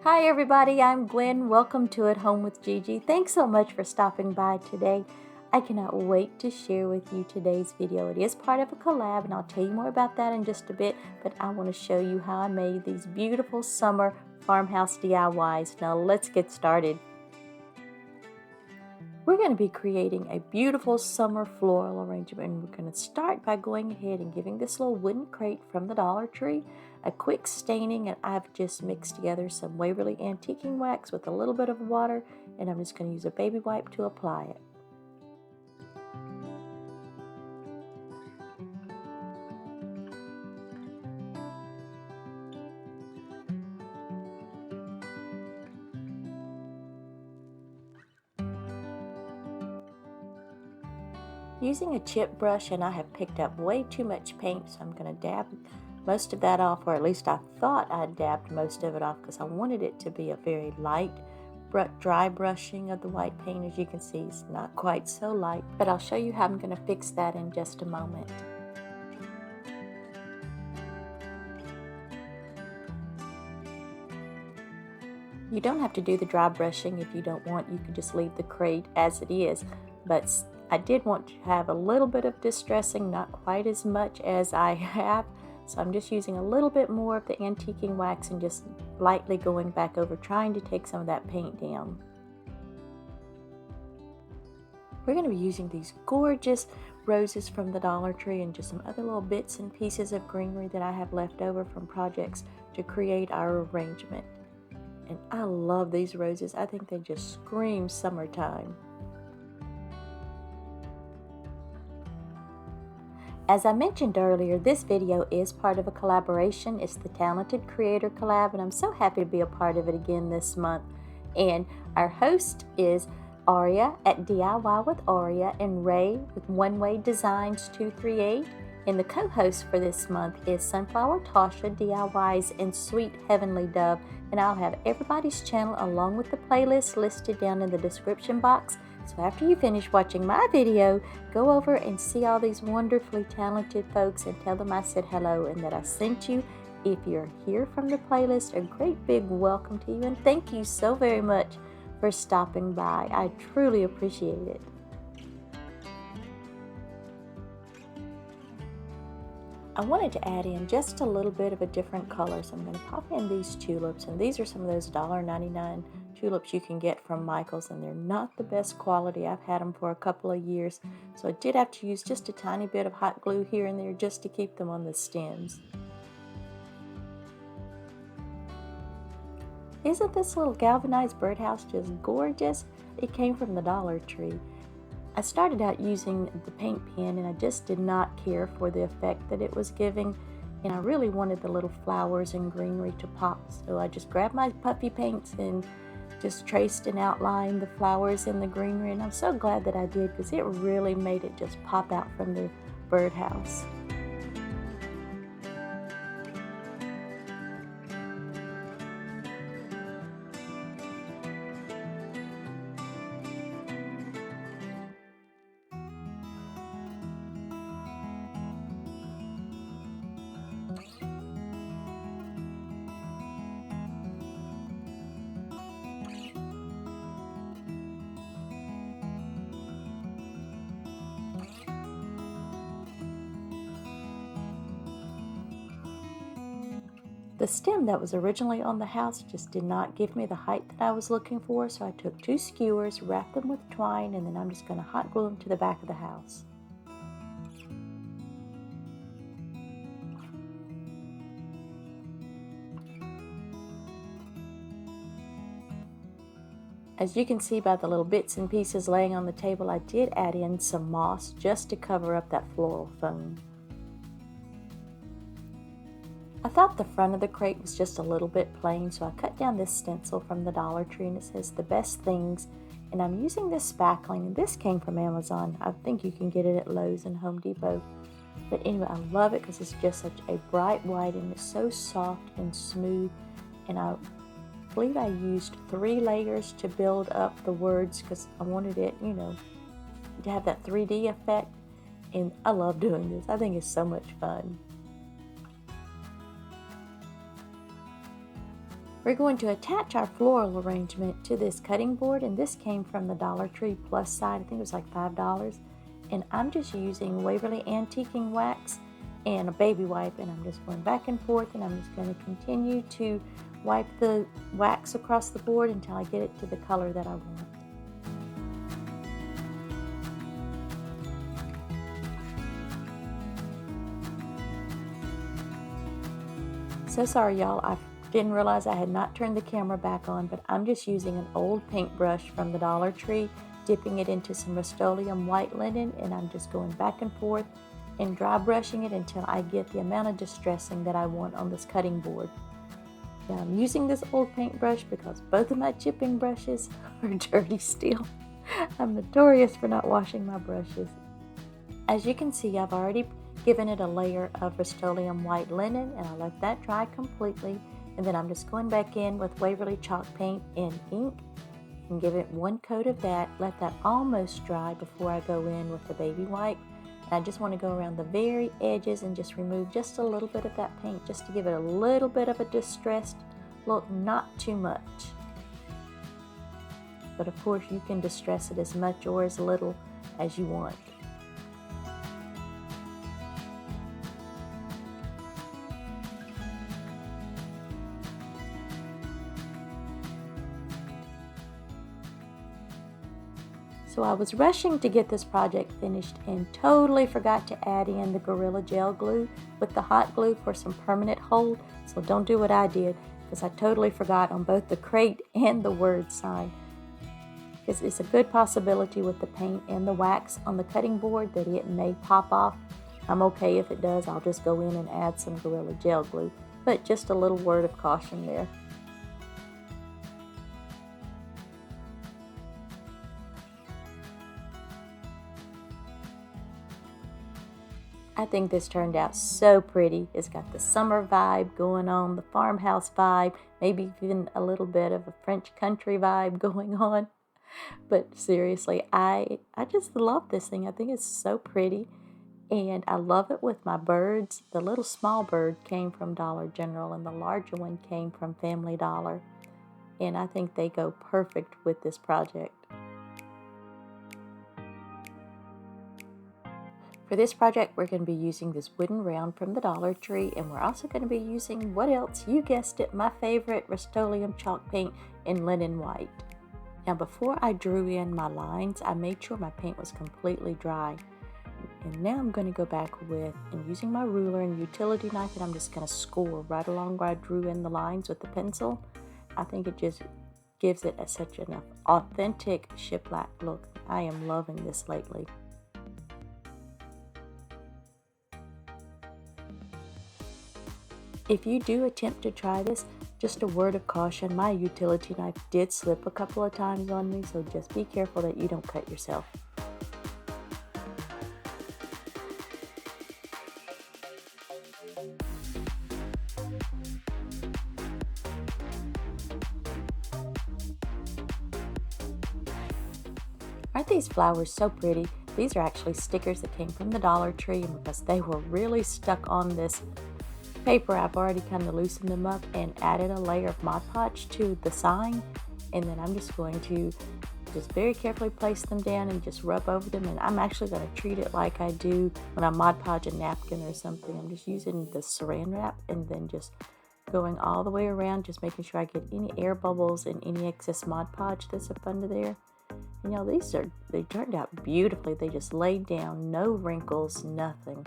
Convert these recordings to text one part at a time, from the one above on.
Hi everybody, I'm Gwen. Welcome to At Home with Gigi. Thanks so much for stopping by today. I cannot wait to share with you today's video. It is part of a collab and I'll tell you more about that in just a bit, but I want to show you how I made these beautiful summer farmhouse DIYs. Now let's get started. We're going to be creating a beautiful summer floral arrangement, and we're going to start by going ahead and giving this little wooden crate from the Dollar Tree a quick staining, and I've just mixed together some Waverly antiquing wax with a little bit of water, and I'm just going to use a baby wipe to apply it. Using a chip brush, and I have picked up way too much paint, so I'm going to dab most of that off, or at least I thought I dabbed most of it off because I wanted it to be a very light dry brushing of the white paint. As you can see, it's not quite so light, but I'll show you how I'm going to fix that in just a moment. You don't have to do the dry brushing if you don't want. You can just leave the crate as it is, but I did want to have a little bit of distressing, not quite as much as I have, so I'm just using a little bit more of the antiquing wax and just lightly going back over, trying to take some of that paint down. We're going to be using these gorgeous roses from the Dollar Tree and just some other little bits and pieces of greenery that I have left over from projects to create our arrangement. And I love these roses. I think they just scream summertime. As I mentioned earlier, this video is part of a collaboration. It's the Talented Creator Collab, and I'm so happy to be a part of it again this month. And our host is Aria at DIY with Aria and Ray with One Way Designs 238. And the co-host for this month is Sunflower Tasha DIYs and Sweet Heavenly Dove. And I'll have everybody's channel along with the playlist listed down in the description box. So after you finish watching my video, go over and see all these wonderfully talented folks and tell them I said hello and that I sent you. If you're here from the playlist, a great big welcome to you, and thank you so very much for stopping by. I truly appreciate it. I wanted to add in just a little bit of a different color, so I'm going to pop in these tulips, and these are some of those $1.99 tulips you can get from Michael's, and they're not the best quality. I've had them for a couple of years, so I did have to use just a tiny bit of hot glue here and there just to keep them on the stems. Isn't this little galvanized birdhouse just gorgeous? It came from the Dollar Tree. I started out using the paint pen and I just did not care for the effect that it was giving, and I really wanted the little flowers and greenery to pop, so I just grabbed my puffy paints and just traced and outlined the flowers and the greenery, and I'm so glad that I did because it really made it just pop out from the birdhouse. The stem that was originally on the house just did not give me the height that I was looking for, so I took 2 skewers, wrapped them with twine, and then I'm just going to hot glue them to the back of the house. As you can see by the little bits and pieces laying on the table, I did add in some moss just to cover up that floral foam. I thought the front of the crate was just a little bit plain, so I cut down this stencil from the Dollar Tree, and it says the best things, and I'm using this spackling, and this came from Amazon. I think you can get it at Lowe's and Home Depot. But anyway, I love it because it's just such a bright white and it's so soft and smooth, and I believe I used 3 layers to build up the words because I wanted it, to have that 3D effect, and I love doing this. I think it's so much fun. We're going to attach our floral arrangement to this cutting board, and this came from the Dollar Tree Plus side. I think it was like $5. And I'm just using Waverly Antiquing Wax and a baby wipe, and I'm just going back and forth, and I'm just going to continue to wipe the wax across the board until I get it to the color that I want. So sorry y'all, I didn't realize I had not turned the camera back on, but I'm just using an old paintbrush from the Dollar Tree, dipping it into some Rust-Oleum white linen, and I'm just going back and forth and dry brushing it until I get the amount of distressing that I want on this cutting board. Now I'm using this old paintbrush because both of my chipping brushes are dirty still. I'm notorious for not washing my brushes. As you can see, I've already given it a layer of Rust-Oleum white linen, and I let that dry completely, and then I'm just going back in with Waverly chalk paint and ink and give it one coat of that, let that almost dry before I go in with the baby wipe. And I just want to go around the very edges and just remove just a little bit of that paint, just to give it a little bit of a distressed look, not too much. But of course you can distress it as much or as little as you want. So I was rushing to get this project finished and totally forgot to add in the Gorilla Gel glue with the hot glue for some permanent hold. So don't do what I did, because I totally forgot on both the crate and the word sign. Because it's a good possibility with the paint and the wax on the cutting board that it may pop off. I'm okay if it does. I'll just go in and add some Gorilla Gel glue. But just a little word of caution there. I think this turned out so pretty. It's got the summer vibe going on, the farmhouse vibe, maybe even a little bit of a French country vibe going on. But seriously, I just love this thing. I think it's so pretty, and I love it with my birds. The little small bird came from Dollar General, and the larger one came from Family Dollar. And I think they go perfect with this project. For this project, we're going to be using this wooden round from the Dollar Tree, and we're also going to be using, what else? You guessed it, my favorite Rust-Oleum chalk paint in linen white. Now before I drew in my lines, I made sure my paint was completely dry. And now I'm going to go back with, and using my ruler and utility knife, and I'm just going to score right along where I drew in the lines with the pencil. I think it just gives it such an authentic shiplap look. I am loving this lately. If you do attempt to try this, just a word of caution, my utility knife did slip a couple of times on me, so just be careful that you don't cut yourself. Aren't these flowers so pretty? These are actually stickers that came from the Dollar Tree, and because they were really stuck on this paper, I've already kind of loosened them up and added a layer of Mod Podge to the sign, and then I'm just going to just very carefully place them down and just rub over them. And I'm actually going to treat it like I do when I Mod Podge a napkin or something. I'm just using the saran wrap and then just going all the way around, just making sure I get any air bubbles and any excess Mod Podge that's up under there. And you know, they turned out beautifully. They just laid down, no wrinkles, nothing.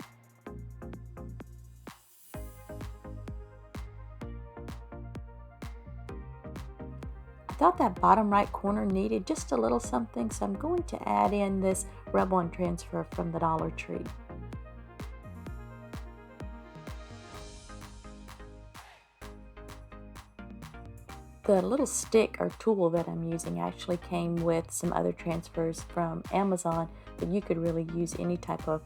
I thought that bottom right corner needed just a little something, so I'm going to add in this rub-on transfer from the Dollar Tree. The little stick or tool that I'm using actually came with some other transfers from Amazon, but you could really use any type of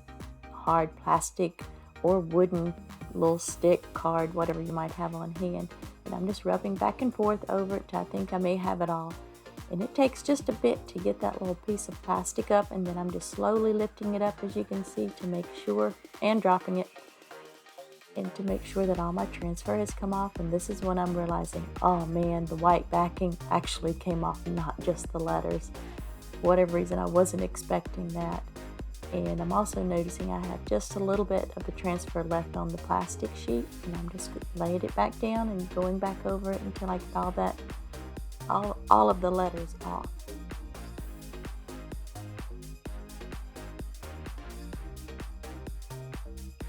hard plastic or wooden little stick, card, whatever you might have on hand. And I'm just rubbing back and forth over it till I think I may have it all. And it takes just a bit to get that little piece of plastic up, and then I'm just slowly lifting it up, as you can see, to make sure, and dropping it. and to make sure that all my transfer has come off. And this is when I'm realizing, oh man, the white backing actually came off, not just the letters. For whatever reason, I wasn't expecting that. And I'm also noticing I have just a little bit of the transfer left on the plastic sheet, and I'm just laying it back down and going back over it until I get all of the letters off.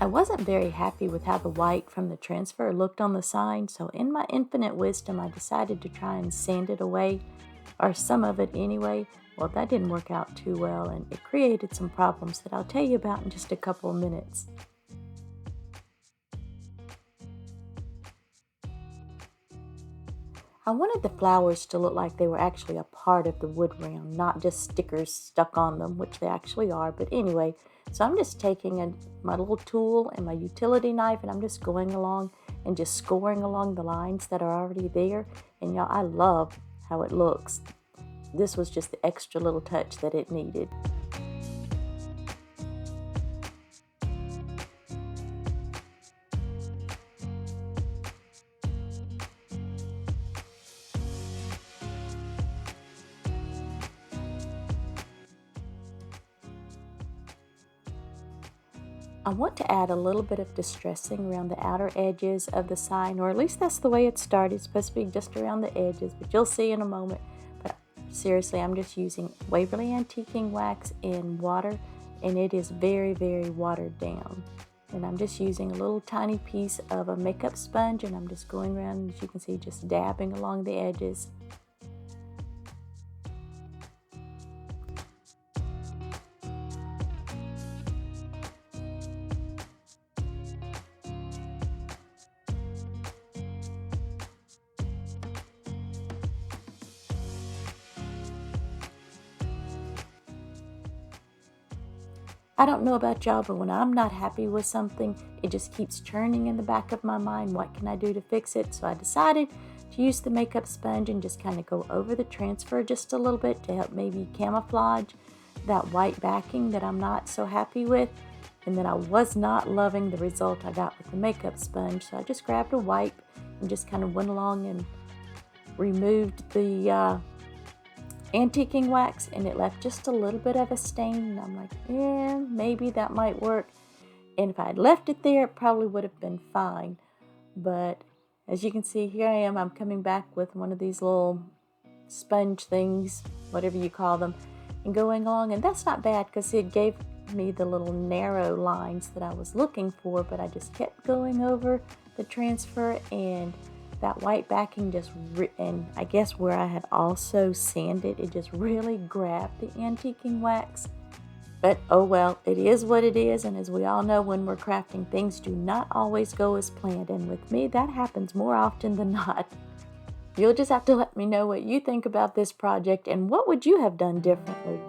I wasn't very happy with how the white from the transfer looked on the sign, so in my infinite wisdom, I decided to try and sand it away, or some of it anyway. Well, that didn't work out too well, and it created some problems that I'll tell you about in just a couple of minutes. I wanted the flowers to look like they were actually a part of the wood round, not just stickers stuck on them, which they actually are. But anyway, so I'm just taking my little tool and my utility knife, and I'm just going along and just scoring along the lines that are already there. And y'all, I love how it looks. This was just the extra little touch that it needed. I want to add a little bit of distressing around the outer edges of the sign, or at least that's the way it started. It's supposed to be just around the edges, but you'll see in a moment. But seriously, I'm just using Waverly Antiquing Wax in water, and it is very, very watered down. And I'm just using a little tiny piece of a makeup sponge, and I'm just going around, as you can see, just dabbing along the edges. I don't know about y'all, but when I'm not happy with something, it just keeps churning in the back of my mind. What can I do to fix it? So I decided to use the makeup sponge and just kind of go over the transfer just a little bit to help maybe camouflage that white backing that I'm not so happy with. And then I was not loving the result I got with the makeup sponge. So I just grabbed a wipe and just kind of went along and removed the antiquing wax, and it left just a little bit of a stain, and I'm like, yeah, maybe that might work. And if I had left it there, it probably would have been fine. But as you can see, here I am, I'm coming back with one of these little sponge things, whatever you call them, and going along, and that's not bad because it gave me the little narrow lines that I was looking for. But I just kept going over the transfer, and that white backing just, and I guess where I had also sanded, it just really grabbed the antiquing wax. But oh well, it is what it is, and as we all know, when we're crafting, things do not always go as planned, and with me, that happens more often than not. You'll just have to let me know what you think about this project, and what would you have done differently?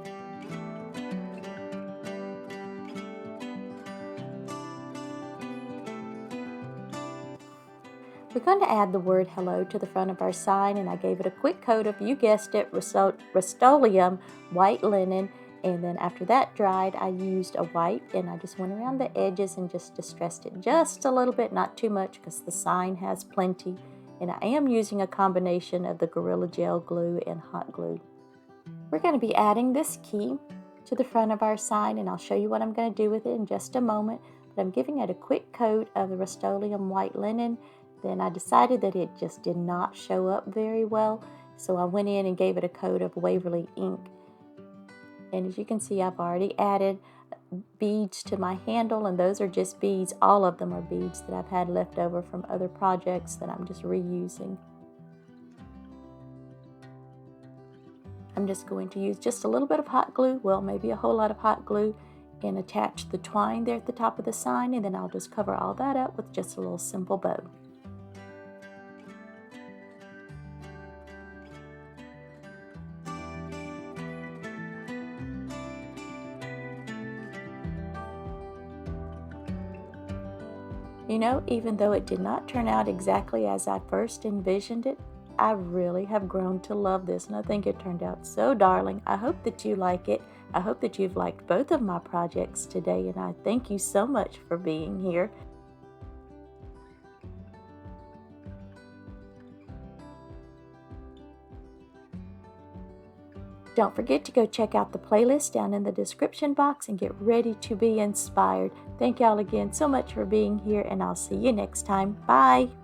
We're going to add the word hello to the front of our sign, and I gave it a quick coat of, you guessed it, Rust-Oleum white linen. And then after that dried, I used a wipe, and I just went around the edges and just distressed it just a little bit, not too much because the sign has plenty. And I am using a combination of the Gorilla Gel glue and hot glue. We're going to be adding this key to the front of our sign, and I'll show you what I'm going to do with it in just a moment. But I'm giving it a quick coat of the Rust-Oleum white linen. Then I decided that it just did not show up very well, so I went in and gave it a coat of Waverly ink. And as you can see, I've already added beads to my handle, and those are just beads. All of them are beads that I've had left over from other projects that I'm just reusing. I'm just going to use just a little bit of hot glue, well, maybe a whole lot of hot glue, and attach the twine there at the top of the sign, and then I'll just cover all that up with just a little simple bow. You know, even though it did not turn out exactly as I first envisioned it, I really have grown to love this, and I think it turned out so darling. I hope that you like it. I hope that you've liked both of my projects today, and I thank you so much for being here. Don't forget to go check out the playlist down in the description box and get ready to be inspired. Thank y'all again so much for being here, and I'll see you next time. Bye!